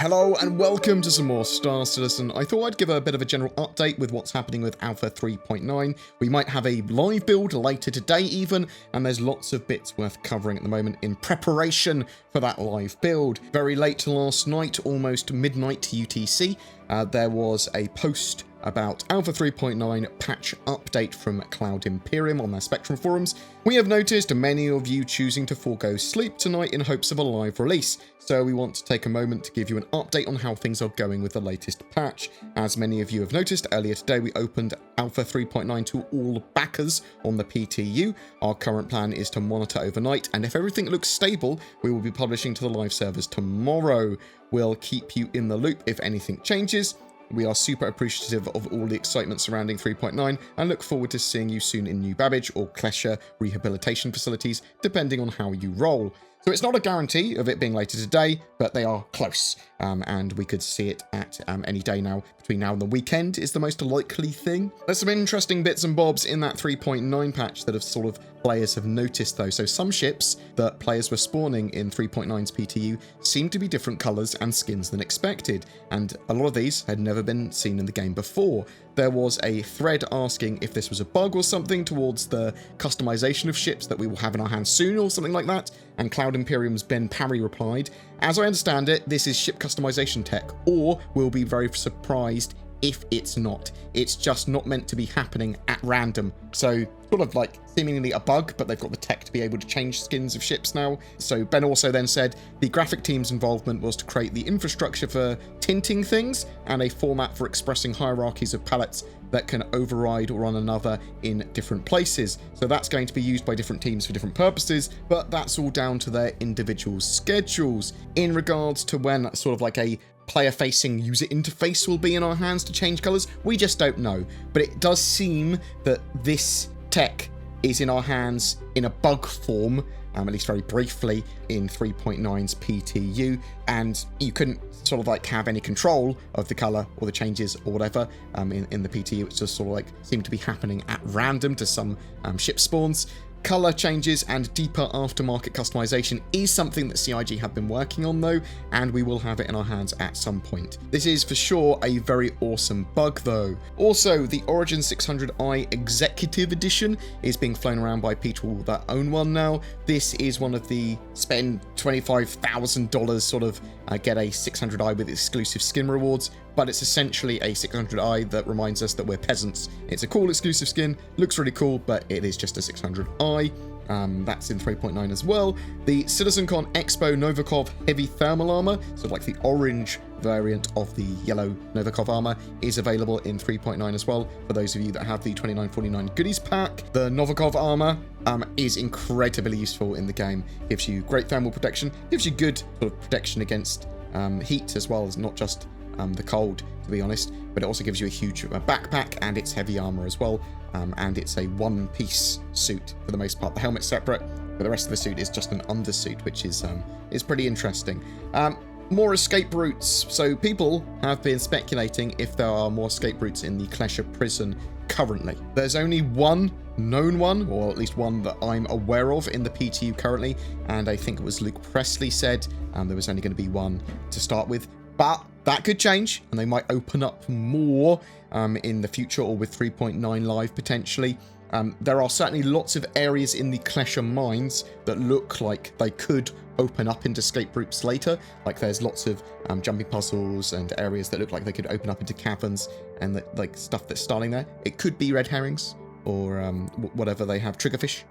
Hello and welcome to some more Star Citizen. I thought I'd give a bit of a general update with what's happening with Alpha 3.9. We might have a live build later today even, and there's lots of bits worth covering at the moment in preparation for that live build. Very late last night, almost midnight UTC, there was a post about Alpha 3.9 patch update from Cloud Imperium on their Spectrum forums. We have noticed many of you choosing to forego sleep tonight in hopes of a live release, so we want to take a moment to give you an update on how things are going with the latest patch. As many of you have noticed, earlier today we opened Alpha 3.9 to all backers on the PTU. Our current plan is to monitor overnight, and if everything looks stable, we will be publishing to the live servers tomorrow. We'll keep you in the loop if anything changes. We are super appreciative of all the excitement surrounding 3.9 and look forward to seeing you soon in New Babbage or Klesher rehabilitation facilities, depending on how you roll. So it's not a guarantee of it being later today, but they are close, and we could see it at any day now. Between now and the weekend is the most likely thing. There's some interesting bits and bobs in that 3.9 patch that players have noticed though. So some ships that players were spawning in 3.9's PTU seem to be different colours and skins than expected, and a lot of these had never been seen in the game before. There was a thread asking if this was a bug or something towards the customization of ships that we will have in our hands soon or something like that, and Cloud Imperium's Ben Parry replied, "As I understand it, this is ship customization tech, or we'll be very surprised if it's not. It's just not meant to be happening at random." So sort of like seemingly a bug, but they've got the tech to be able to change skins of ships now. So Ben also then said the graphic team's involvement was to create the infrastructure for tinting things and a format for expressing hierarchies of palettes that can override one another in different places. So that's going to be used by different teams for different purposes, but that's all down to their individual schedules. In regards to when sort of like a player-facing user interface will be in our hands to change colours, we just don't know. But it does seem that this tech is in our hands in a bug form, at least very briefly, in 3.9's PTU, and you couldn't sort of like have any control of the colour or the changes or whatever in the PTU. It's just sort of like seemed to be happening at random to some ship spawns. Colour changes and deeper aftermarket customization is something that CIG have been working on though, and we will have it in our hands at some point. This is for sure a very awesome bug though. Also, the Origin 600i Executive Edition is being flown around by people that own one now. This is one of the spend $25,000 sort of get a 600i with exclusive skin rewards, but it's essentially a 600i that reminds us that we're peasants. It's a cool exclusive skin, looks really cool, but it is just a 600i. That's in 3.9 as well. The CitizenCon Expo Novikov Heavy Thermal Armor, sort of like the orange variant of the yellow Novikov armor, is available in 3.9 as well for those of you that have the 2949 goodies pack. The Novikov armor is incredibly useful in the game. Gives you great thermal protection, gives you good sort of protection against heat as well as not just the cold, to be honest, but it also gives you a huge backpack, and it's heavy armor as well, and it's a one-piece suit for the most part. The helmet's separate, but the rest of the suit is just an undersuit, which is pretty interesting. More escape routes. So people have been speculating if there are more escape routes in the Klesher prison currently. There's only one known one, or at least one that I'm aware of in the PTU currently, and I think it was Luke Presley said there was only going to be one to start with, but that could change, and they might open up more in the future, or with 3.9 live potentially. There are certainly lots of areas in the Klesher mines that look like they could open up into escape routes later. Like there's lots of jumping puzzles and areas that look like they could open up into caverns, and like stuff that's starting there. It could be red herrings or whatever they have, triggerfish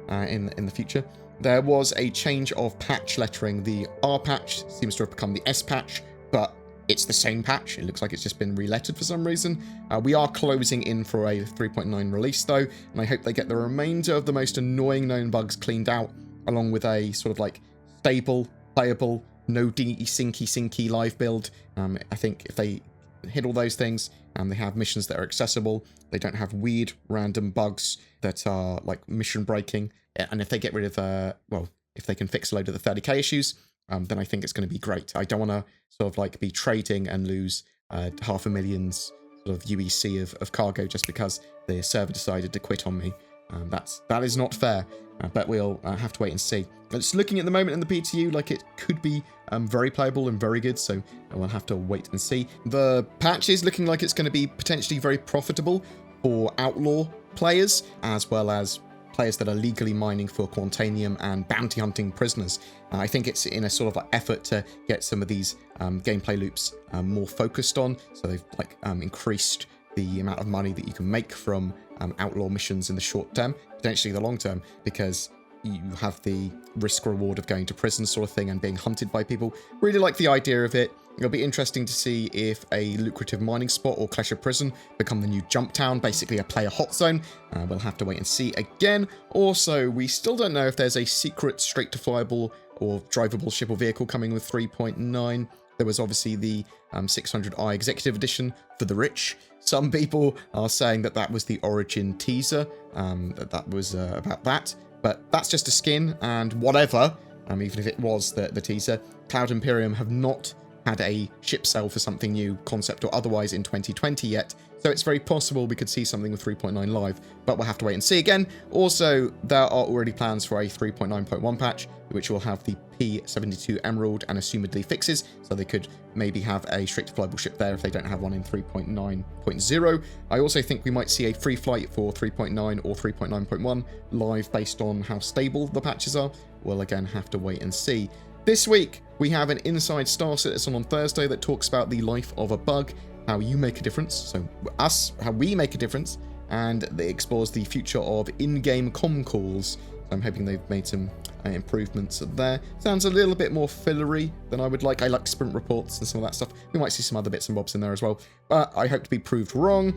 in the future. There was a change of patch lettering. The R patch seems to have become the S patch, but it's the same patch. It looks like it's just been relettered for some reason. We are closing in for a 3.9 release though, and I hope they get the remainder of the most annoying known bugs cleaned out, along with a sort of like stable, playable, no de-syncy live build. I think if they hit all those things, and they have missions that are accessible, they don't have weird random bugs that are like mission breaking, and if they get rid of if they can fix a load of the 30k issues, then I think it's going to be great. I don't want to sort of like be trading and lose $500,000 sort of UEC of cargo just because the server decided to quit on me. That is not fair, but we'll have to wait and see. It's looking at the moment in the PTU like it could be very playable and very good, so we'll have to wait and see. The patch is looking like it's going to be potentially very profitable for outlaw players, as well as players that are legally mining for Quantanium and bounty hunting prisoners. I think it's in a sort of like effort to get some of these gameplay loops more focused on, so they've like increased the amount of money that you can make from outlaw missions in the short term, potentially the long term, because you have the risk reward of going to prison sort of thing and being hunted by people. Really like the idea of it. It'll be interesting to see if a lucrative mining spot or Clash of Prison become the new jump town, basically a player hot zone. We'll have to wait and see again. Also, we still don't know if there's a secret straight to flyable or drivable ship or vehicle coming with 3.9. There was obviously the 600i Executive Edition for the rich. Some people are saying that that was the Origin teaser, that was about that. But that's just a skin, and whatever, even if it was the teaser, Cloud Imperium have not had a ship sale for something new, concept or otherwise, in 2020 yet. So it's very possible we could see something with 3.9 live, but we'll have to wait and see again. Also, there are already plans for a 3.9.1 patch, which will have the P72 Emerald and assumedly fixes, so they could maybe have a straight to flyable ship there if they don't have one in 3.9.0. I also think we might see a free flight for 3.9 or 3.9.1 live based on how stable the patches are. We'll again have to wait and see. This week, we have an Inside Star Citizen on Thursday that talks about the life of a bug, how you make a difference, so how we make a difference, and it explores the future of in-game comm calls. I'm hoping they've made some improvements there. Sounds a little bit more fillery than I would like. I like sprint reports and some of that stuff. We might see some other bits and bobs in there as well, but I hope to be proved wrong.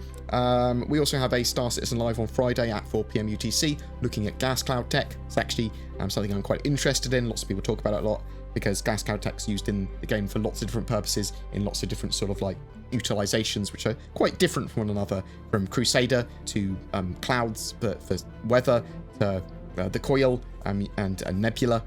We also have a Star Citizen live on Friday at 4 PM UTC, looking at gas cloud tech. It's actually something I'm quite interested in. Lots of people talk about it a lot, because gas cloud tech's used in the game for lots of different purposes, in lots of different sort of like utilizations, which are quite different from one another, from Crusader to clouds, but for weather, to the coil and nebula,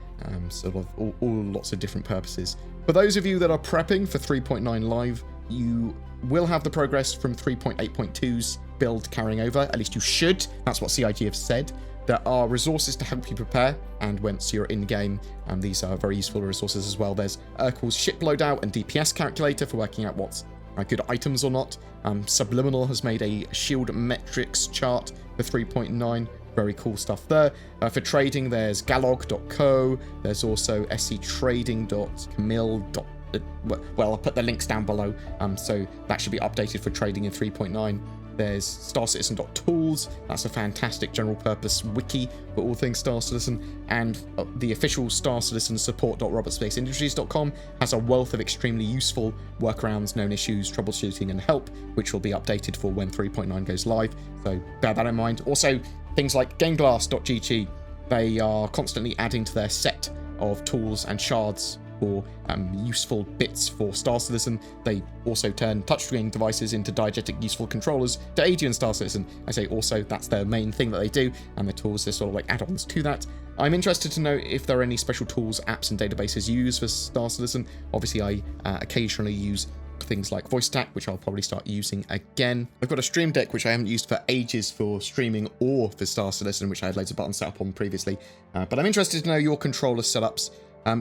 sort of all lots of different purposes. For those of you that are prepping for 3.9 live, you will have the progress from 3.8.2's build carrying over. At least you should. That's what CIG have said. There are resources to help you prepare, and once you're in-game, these are very useful resources as well. There's Urkel's ship loadout and DPS calculator for working out what's good items or not. Subliminal has made a shield metrics chart for 3.9. Very cool stuff there. For trading, there's galog.co. There's also sctrading.camille. Well, I'll put the links down below. So that should be updated for trading in 3.9. There's starcitizen.tools. That's a fantastic general purpose wiki for all things Star Citizen. And the official Star Citizen support.robertspaceindustries.com has a wealth of extremely useful workarounds, known issues, troubleshooting, and help, which will be updated for when 3.9 goes live. So bear that in mind. Also, things like gameglass.gg, they are constantly adding to their set of tools and shards for useful bits for Star Citizen. They also turn touchscreen devices into diegetic useful controllers to aid you in Star Citizen. I say also, that's their main thing that they do, and the tools are sort of like add-ons to that. I'm interested to know if there are any special tools, apps, and databases used for Star Citizen. Obviously, I occasionally use things like Voice Attack, which I'll probably start using again. I've got a Stream Deck, which I haven't used for ages for streaming or for Star Citizen, which I had loads of buttons set up on previously. But I'm interested to know your controller setups.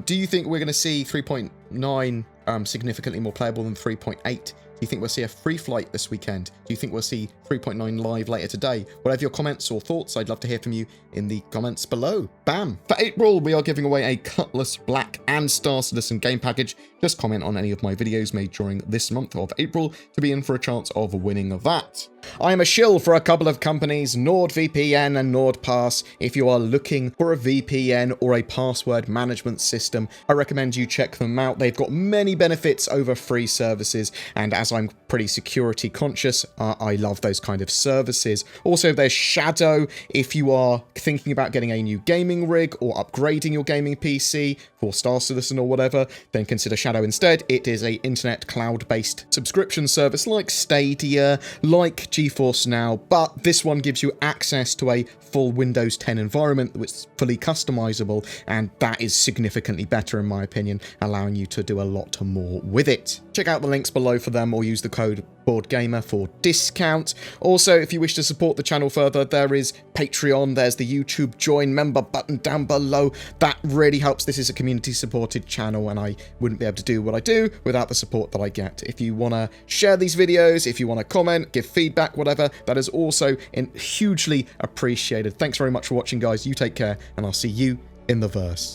Do you think we're going to see 3.9 significantly more playable than 3.8? Do you think we'll see a free flight this weekend? Do you think we'll see 3.9 live later today? Whatever your comments or thoughts, I'd love to hear from you in the comments below. Bam! For April, we are giving away a Cutlass Black and Star Citizen game package. Just comment on any of my videos made during this month of April to be in for a chance of winning that. I am a shill for a couple of companies, NordVPN and NordPass. If you are looking for a VPN or a password management system, I recommend you check them out. They've got many benefits over free services, and as I'm pretty security conscious, I love those kind of services. Also, there's Shadow. If you are thinking about getting a new gaming rig or upgrading your gaming PC for Star Citizen or whatever, then consider Shadow instead. It is a internet cloud-based subscription service like Stadia, like GeForce Now, but this one gives you access to a full Windows 10 environment which is fully customizable, and that is significantly better in my opinion, allowing you to do a lot more with it. Check out the links below for them or use the code BoredGamer for discount. Also, if you wish to support the channel further, there is Patreon, there's the YouTube join member button down below. That really helps. This is a community supported channel and I wouldn't be able to do what I do without the support that I get. If you want to share these videos, if you want to comment, give feedback, whatever, that is also hugely appreciated. Thanks very much for watching, guys. You take care and I'll see you in the verse.